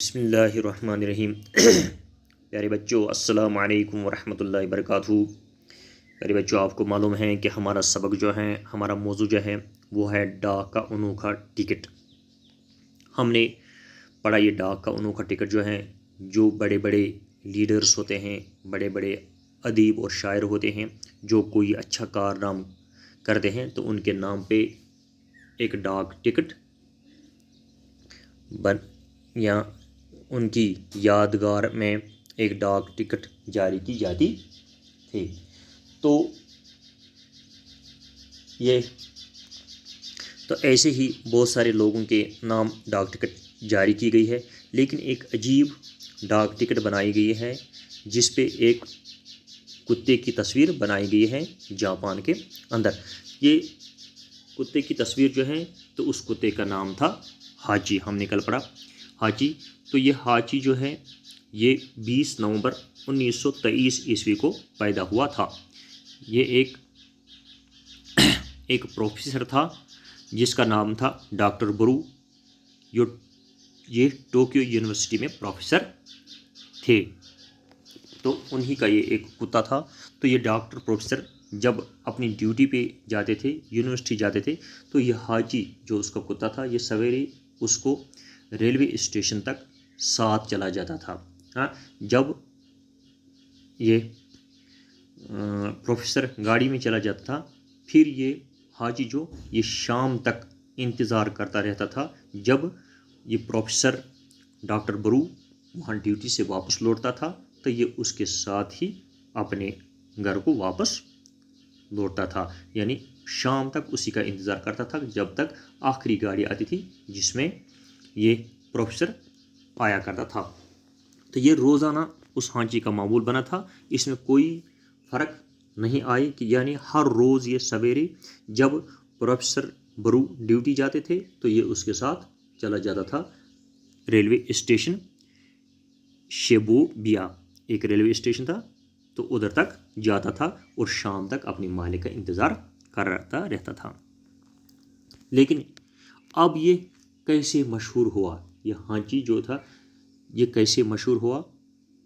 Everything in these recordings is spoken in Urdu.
بسم اللہ الرحمن الرحیم پیارے بچوں، السلام علیکم ورحمۃ اللہ وبرکاتہ۔ پیارے بچوں، آپ کو معلوم ہے کہ ہمارا سبق جو ہے، ہمارا موضوع جو ہے وہ ہے ڈاک کا انوکھا ٹکٹ۔ ہم نے پڑھا یہ ڈاک کا انوکھا ٹکٹ جو ہے، جو بڑے بڑے لیڈرز ہوتے ہیں، بڑے بڑے ادیب اور شاعر ہوتے ہیں، جو کوئی اچھا کارنامہ کرتے ہیں تو ان کے نام پہ ایک ڈاک ٹکٹ یا ان کی یادگار میں ایک ڈاک ٹکٹ جاری کی جاتی تھی۔ تو ایسے ہی بہت سارے لوگوں کے نام ڈاک ٹکٹ جاری کی گئی ہے، لیکن ایک عجیب ڈاک ٹکٹ بنائی گئی ہے جس پہ ایک کتے کی تصویر بنائی گئی ہے جاپان کے اندر۔ یہ کتے کی تصویر جو ہے تو اس کتے کا نام تھا ہاچی۔ ہم نے کل پڑھا ہاچی۔ تو یہ ہاچی جو ہے یہ 20 نومبر 1923 عیسوی کو پیدا ہوا تھا۔ یہ ایک پروفیسر تھا جس کا نام تھا ڈاکٹر برو۔ یہ ٹوکیو یونیورسٹی میں پروفیسر تھے، تو انہی کا یہ ایک کتا تھا۔ تو یہ ڈاکٹر پروفیسر جب اپنی ڈیوٹی پہ جاتے تھے، یونیورسٹی جاتے تھے، تو یہ ہاچی جو اس کا کتا تھا، یہ سویرے اس کو ریلوے اسٹیشن تک ساتھ چلا جاتا تھا۔ جب یہ پروفیسر گاڑی میں چلا جاتا تھا، پھر یہ ہاچی جو یہ شام تک انتظار کرتا رہتا تھا جب یہ پروفیسر ڈاکٹر برو وہاں ڈیوٹی سے واپس لوٹتا تھا، تو یہ اس کے ساتھ ہی اپنے گھر کو واپس لوٹتا تھا۔ یعنی شام تک اسی کا انتظار کرتا تھا جب تک آخری گاڑی آتی تھی جس میں یہ پروفیسر آیا کرتا تھا۔ تو یہ روزانہ اس ہانچی کا معمول بنا تھا، اس میں کوئی فرق نہیں آئے کہ یعنی ہر روز یہ سویرے جب پروفیسر برو ڈیوٹی جاتے تھے تو یہ اس کے ساتھ چلا جاتا تھا ریلوے اسٹیشن شیبوبیا، ایک ریلوے اسٹیشن تھا، تو ادھر تک جاتا تھا اور شام تک اپنے مالک کا انتظار کرتا رہتا تھا۔ لیکن اب یہ کیسے مشہور ہوا؟ یہ ہانچی جو تھا یہ کیسے مشہور ہوا؟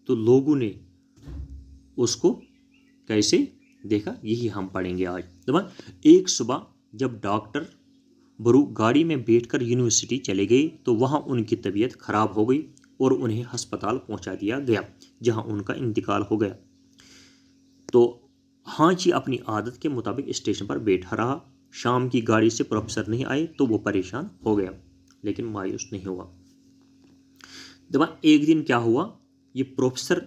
تو لوگوں نے اس کو کیسے دیکھا، یہی ہم پڑھیں گے آج۔ ایک صبح جب ڈاکٹر برو گاڑی میں بیٹھ کر یونیورسٹی چلے گئے تو وہاں ان کی طبیعت خراب ہو گئی اور انہیں ہسپتال پہنچا دیا گیا جہاں ان کا انتقال ہو گیا۔ تو ہانچی اپنی عادت کے مطابق اسٹیشن پر بیٹھا رہا۔ شام کی گاڑی سے پروفیسر نہیں آئے تو وہ پریشان ہو گیا، لیکن مایوس نہیں ہوا۔ ایک دن کیا ہوا، یہ پروفیسر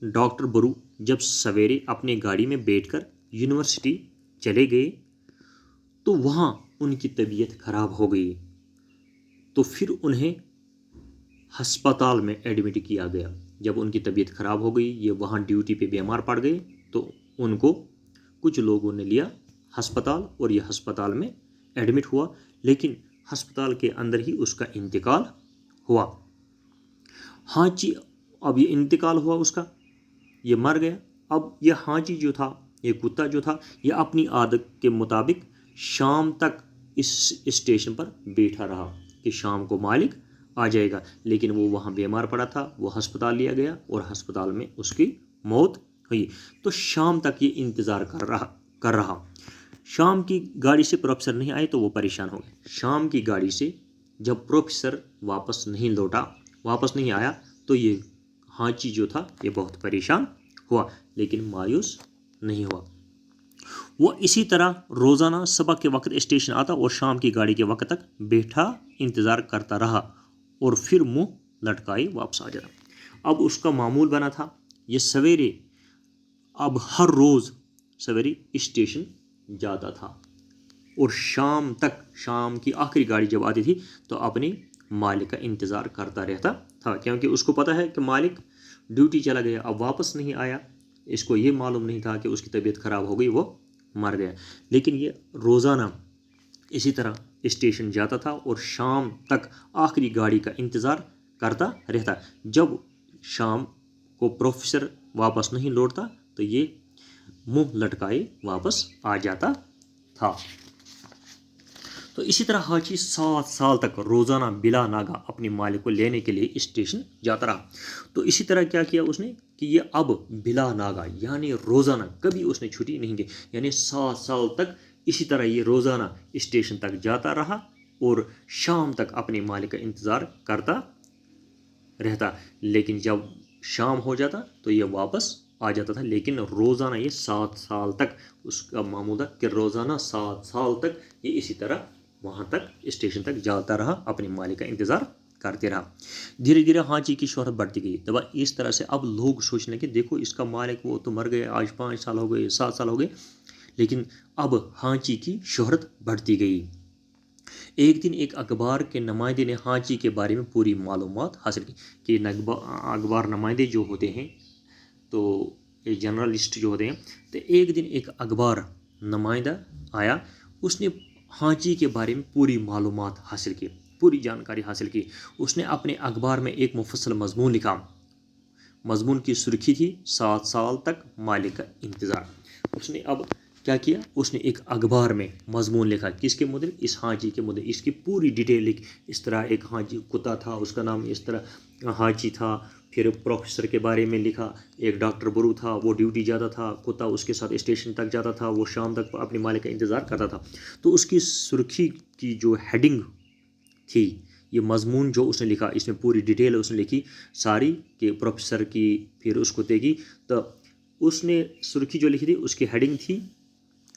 ڈاکٹر برو جب سویرے اپنے گاڑی میں بیٹھ کر یونیورسٹی چلے گئے تو وہاں ان کی طبیعت خراب ہو گئی، تو پھر انہیں ہسپتال میں ایڈمٹ کیا گیا۔ جب ان کی طبیعت خراب ہو گئی، یہ وہاں ڈیوٹی پہ بیمار پڑ گئے، تو ان کو کچھ لوگوں نے لیا ہسپتال اور یہ ہسپتال میں ایڈمٹ ہوا، لیکن ہسپتال کے اندر ہی اس کا انتقال ہوا۔ ہانچی اب یہ انتقال ہوا اس کا، یہ مر گیا۔ اب یہ ہانچی جو تھا، یہ کتا جو تھا، یہ اپنی عادت کے مطابق شام تک اس اسٹیشن پر بیٹھا رہا کہ شام کو مالک آ جائے گا، لیکن وہ وہاں بیمار پڑا تھا، وہ ہسپتال لیا گیا اور ہسپتال میں اس کی موت ہوئی۔ تو شام تک یہ انتظار کر رہا۔ شام کی گاڑی سے پروفیسر نہیں آئے تو وہ پریشان ہو گئے۔ شام کی گاڑی سے جب پروفیسر واپس نہیں آیا تو یہ ہانچی جو تھا یہ بہت پریشان ہوا، لیکن مایوس نہیں ہوا۔ وہ اسی طرح روزانہ صبح کے وقت اسٹیشن آتا اور شام کی گاڑی کے وقت تک بیٹھا انتظار کرتا رہا اور پھر منہ لٹکائے واپس آ جاتا۔ اب اس کا معمول بنا تھا یہ سویرے اب ہر روز سویرے اسٹیشن جاتا تھا اور شام تک، شام کی آخری گاڑی جب آتی تھی تو اپنے مالک کا انتظار کرتا رہتا تھا، کیونکہ اس کو پتہ ہے کہ مالک ڈیوٹی چلا گیا، اب واپس نہیں آیا۔ اس کو یہ معلوم نہیں تھا کہ اس کی طبیعت خراب ہو گئی، وہ مر گیا۔ لیکن یہ روزانہ اسی طرح اسٹیشن جاتا تھا اور شام تک آخری گاڑی کا انتظار کرتا رہتا۔ جب شام کو پروفیسر واپس نہیں لوٹتا تو یہ منہ لٹکائے واپس آ جاتا تھا۔ تو اسی طرح حاجی 7 سال تک روزانہ بلا ناگا اپنے مالک کو لینے کے لیے اسٹیشن جاتا رہا. تو اسی طرح کیا کیا اس نے کہ یہ اب بلا ناگا یعنی روزانہ کبھی اس نے چھٹی نہیں کی، یعنی 7 سال تک اسی طرح یہ روزانہ اسٹیشن تک جاتا رہا اور شام تک اپنے مالک کا انتظار کرتا رہتا. لیکن جب شام ہو جاتا تو یہ واپس آ جاتا تھا. لیکن روزانہ یہ 7 سال تک اس کا معمول تھا کہ روزانہ 7 سال تک یہ اسی طرح وہاں تک اسٹیشن تک جاتا رہا، اپنے مالک کا انتظار کرتے رہا. دھیرے دھیرے ہانچی کی شہرت بڑھتی گئی. دبا اس طرح سے اب لوگ سوچنے کہ دیکھو اس کا مالک وہ تو مر گئے، آج 5 سال ہو گئے، 7 سال ہو گئے. لیکن اب ہانچی کی شہرت بڑھتی گئی. ایک دن ایک اخبار کے نمائندے نے ہانچی کے بارے میں پوری معلومات حاصل کی. کہ اخبار نمائندے جو ہوتے ہیں تو یہ جرنلسٹ جو ہوتے ہیں، تو ایک دن ایک اخبار نمائندہ آیا، اس نے ہانچی کے بارے میں پوری معلومات حاصل کی، پوری جانکاری حاصل کی. اس نے اپنے اخبار میں ایک مفصل مضمون لکھا. مضمون کی سرخی تھی 7 سال تک مالک کا انتظار. اس نے اب کیا کیا، اس نے ایک اخبار میں مضمون لکھا کس کے متعلق، اس ہانچی کے متعلق. اس کی پوری ڈیٹیل لکھ. اس طرح ایک ہانچی کتا تھا، اس کا نام اس طرح ہانچی تھا. پھر پروفیسر کے بارے میں لکھا، ایک ڈاکٹر برو تھا، وہ ڈیوٹی جاتا تھا، کتا اس کے ساتھ اسٹیشن تک جاتا تھا، وہ شام تک اپنے مالک کا انتظار کرتا تھا. تو اس کی سرخی کی جو ہیڈنگ تھی، یہ مضمون جو اس نے لکھا، اس میں پوری ڈیٹیل اس نے لکھی ساری کہ پروفیسر کی پھر اس کتے کی. تو اس نے سرخی جو لکھی تھی اس کی ہیڈنگ تھی،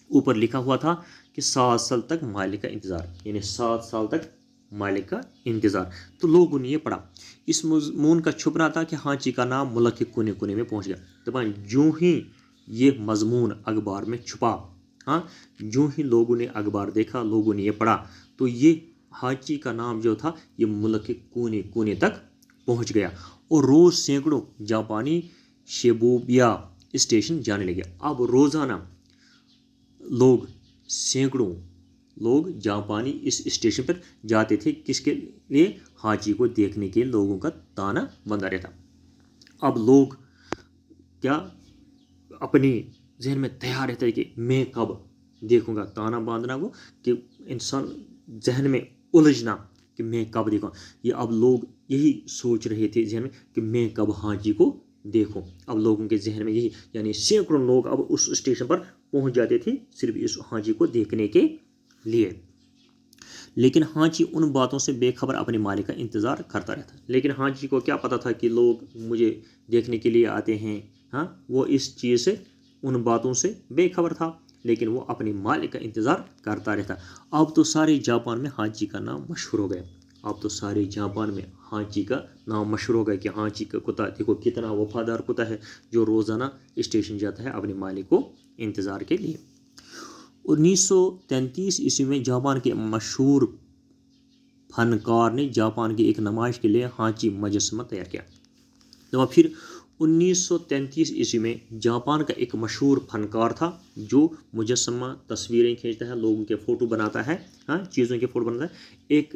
اوپر لکھا ہوا تھا کہ 7 سال تک مالک کا انتظار، یعنی 7 سال تک مالک کا انتظار. تو لوگوں نے یہ پڑھا. اس مضمون کا چھپنا تھا کہ ہانچی کا نام ملک کے کونے کونے میں پہنچ گیا. تو جو ہی یہ مضمون اخبار میں چھپا، جو ہی لوگوں نے اخبار دیکھا، لوگوں نے یہ پڑھا، تو یہ ہانچی کا نام جو تھا یہ ملک کے کونے کونے تک پہنچ گیا. اور روز سینکڑوں جاپانی شیبوبیا اسٹیشن جانے لگے. اب روزانہ سینکڑوں لوگ جاپانی اس اسٹیشن پر جاتے تھے. کس کے لیے؟ ہانچی کو دیکھنے کے. لوگوں کا تانا بندہ رہتا. اب لوگ کیا اپنے ذہن میں تیار رہتا ہے کہ میں کب دیکھوں گا، تانا باندھنا وہ کہ انسان ذہن میں الجھنا کہ میں کب دیکھوں. یہ اب لوگ یہی سوچ رہے تھے ذہن میں کہ میں کب ہانچی کو دیکھوں. اب لوگوں کے ذہن میں یہی، یعنی سینکڑوں لوگ اب اس اسٹیشن پر پہنچ جاتے تھے صرف اس ہانچی کو دیکھنے کے لیے. لیکن ہانچی ان باتوں سے بے خبر اپنے مالک کا انتظار کرتا رہتا. لیکن ہانچی کو کیا پتا تھا کہ لوگ مجھے دیکھنے کے لیے آتے ہیں. وہ اس چیز سے، ان باتوں سے بے خبر تھا، لیکن وہ اپنے مالک کا انتظار کرتا رہتا. اب تو سارے جاپان میں ہانچی کا نام مشہور ہو گیا. اب تو سارے جاپان میں ہانچی کا نام مشہور ہو گیا کہ ہانچی کا کتا دیکھو کتنا وفادار کتا ہے جو روزانہ اسٹیشن جاتا ہے اپنے مالک کو انتظار کے لیے. 1933 عیسوی میں جاپان کے مشہور فنکار نے جاپان کی ایک نمائش کے لیے ہانچی مجسمہ تیار کیا. تو پھر 1933 عیسوی میں جاپان کا ایک مشہور فنکار تھا جو مجسمہ تصویریں کھینچتا ہے، لوگوں کے فوٹو بناتا ہے، چیزوں کے فوٹو بناتا ہے. ایک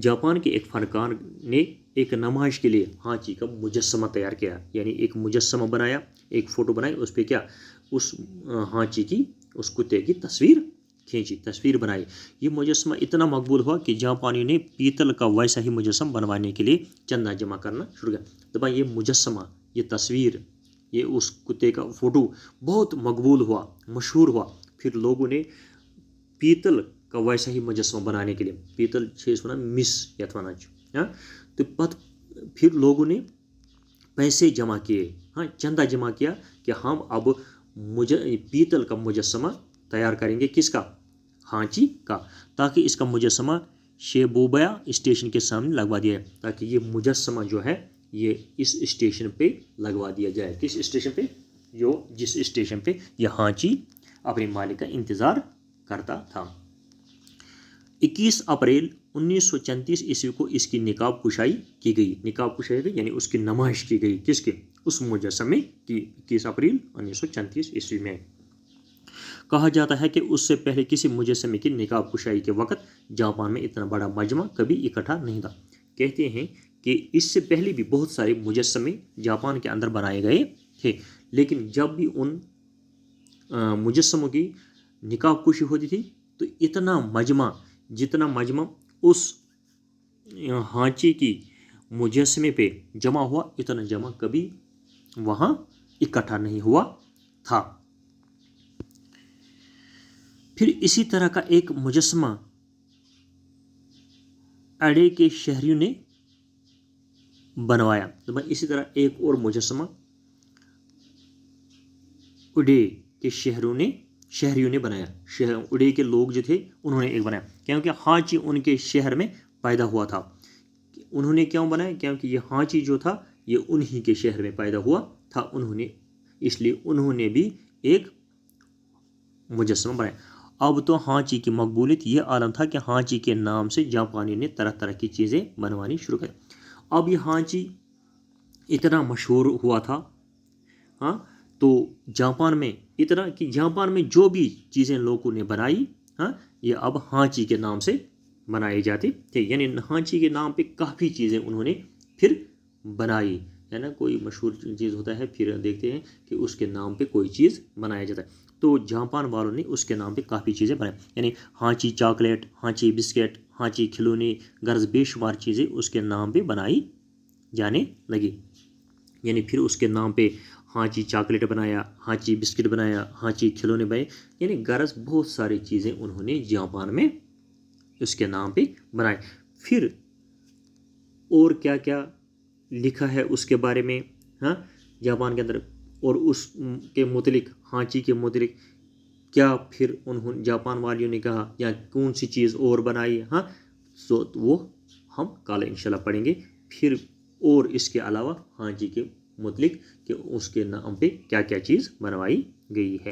جاپان کے ایک فنکار نے ایک نمائش کے لیے ہانچی کا مجسمہ تیار کیا، یعنی ایک مجسمہ بنایا، ایک فوٹو بنائی، اس پہ کیا، اس ہانچی کی، اس کتے کی تصویر کھینچی، تصویر بنائی. یہ مجسمہ اتنا مقبول ہوا کہ جاپانیوں نے پیتل کا ویسا ہی مجسمہ بنوانے کے لیے چندہ جمع کرنا شروع کیا. تو بھائی یہ مجسمہ، یہ تصویر، یہ اس کتے کا فوٹو بہت مقبول ہوا، مشہور ہوا. پھر لوگوں نے پیتل کا ویسا ہی مجسمہ بنانے کے لیے، پیتل چھیس ونا مس یت ونا تو پھر لوگوں نے پیسے جمع کیے، چندہ جمع کیا کہ ہم اب پیتل کا مجسمہ تیار کریں گے. کس کا؟ ہانچی کا. تاکہ اس کا مجسمہ شیبوبیا اسٹیشن کے سامنے لگوا دیا جائے، تاکہ یہ مجسمہ جو ہے یہ اس اسٹیشن پہ لگوا دیا جائے. کس اسٹیشن پہ؟ جس اسٹیشن پہ یہ ہانچی اپنے مالک کا انتظار کرتا تھا. 21 اپریل 1934 عیسوی کو اس کی نقاب کشائی کی گئی. نقاب کشائی گئی یعنی اس کی نمائش کی گئی. کس کے؟ اس مجسمے کی. 21 اپریل 1934 عیسوی میں. کہا جاتا ہے کہ اس سے پہلے کسی مجسمے کی نقاب کشائی کے وقت جاپان میں اتنا بڑا مجمع کبھی اکٹھا نہیں تھا. کہتے ہیں کہ اس سے پہلے بھی بہت سارے مجسمے جاپان کے اندر بنائے گئے تھے، لیکن جب بھی ان مجسموں کی نقاب کشی ہوتی تھی تو اتنا مجمع، جتنا مجمع اس ہانچی کی مجسمے پہ جمع ہوا، اتنا جمع کبھی وہاں اکٹھا نہیں ہوا تھا۔ پھر اسی طرح کا ایک مجسمہ اڈے کے شہریوں نے بنوایا۔ تو اسی طرح ایک اور مجسمہ اڈے کے شہریوں نے بنایا، اڈے کے لوگ جو تھے انہوں نے ایک بنایا، کیونکہ ہانچی ان کے شہر میں پیدا ہوا تھا۔ انہوں نے کیوں بنایا؟ کیونکہ یہ ہانچی جو تھا یہ انہی کے شہر میں پیدا ہوا تھا، اس لیے انہوں نے بھی ایک مجسمہ بنایا۔ اب تو ہانچی کی مقبولیت یہ عالم تھا کہ ہانچی کے نام سے جاپانی نے طرح طرح کی چیزیں بنوانی شروع کر۔ اب یہ ہانچی اتنا مشہور ہوا تھا، ہاں، تو جاپان میں اتنا کہ جاپان میں جو بھی چیزیں لوگوں نے بنائی، ہاں، یہ اب ہانچی کے نام سے بنائی جاتی تھی۔ یعنی ہانچی کے نام پہ کافی چیزیں انہوں نے پھر بنائی، ہے نا، کوئی مشہور چیز ہوتا ہے پھر دیکھتے ہیں کہ اس کے نام پہ کوئی چیز بنایا جاتا ہے، تو جاپان والوں نے اس کے نام پہ کافی چیزیں بنائی، یعنی ہانچی چاکلیٹ، ہانچی بسکٹ، ہانچی کھلونے، غرض بے شمار چیزیں اس کے نام پہ بنائی جانے لگی۔ یعنی پھر اس کے نام پہ ہانچی چاکلیٹ بنایا، ہانچی بسکٹ بنایا، ہانچی کھلونے بنائے، یعنی غرض بہت ساری چیزیں انہوں نے جاپان میں اس کے نام پہ بنائے۔ پھر اور کیا کیا لکھا ہے اس کے بارے میں، ہاں، جاپان کے اندر، اور اس کے متعلق، ہانچی کے متعلق کیا پھر جاپان والیوں نے کہا یا کون سی چیز اور بنائی، ہاں، سو وہ ہم کل انشاءاللہ پڑھیں گے۔ پھر اور اس کے علاوہ ہانچی کے متعلق کہ اس کے نام پہ کیا کیا چیز بنوائی گئی ہے۔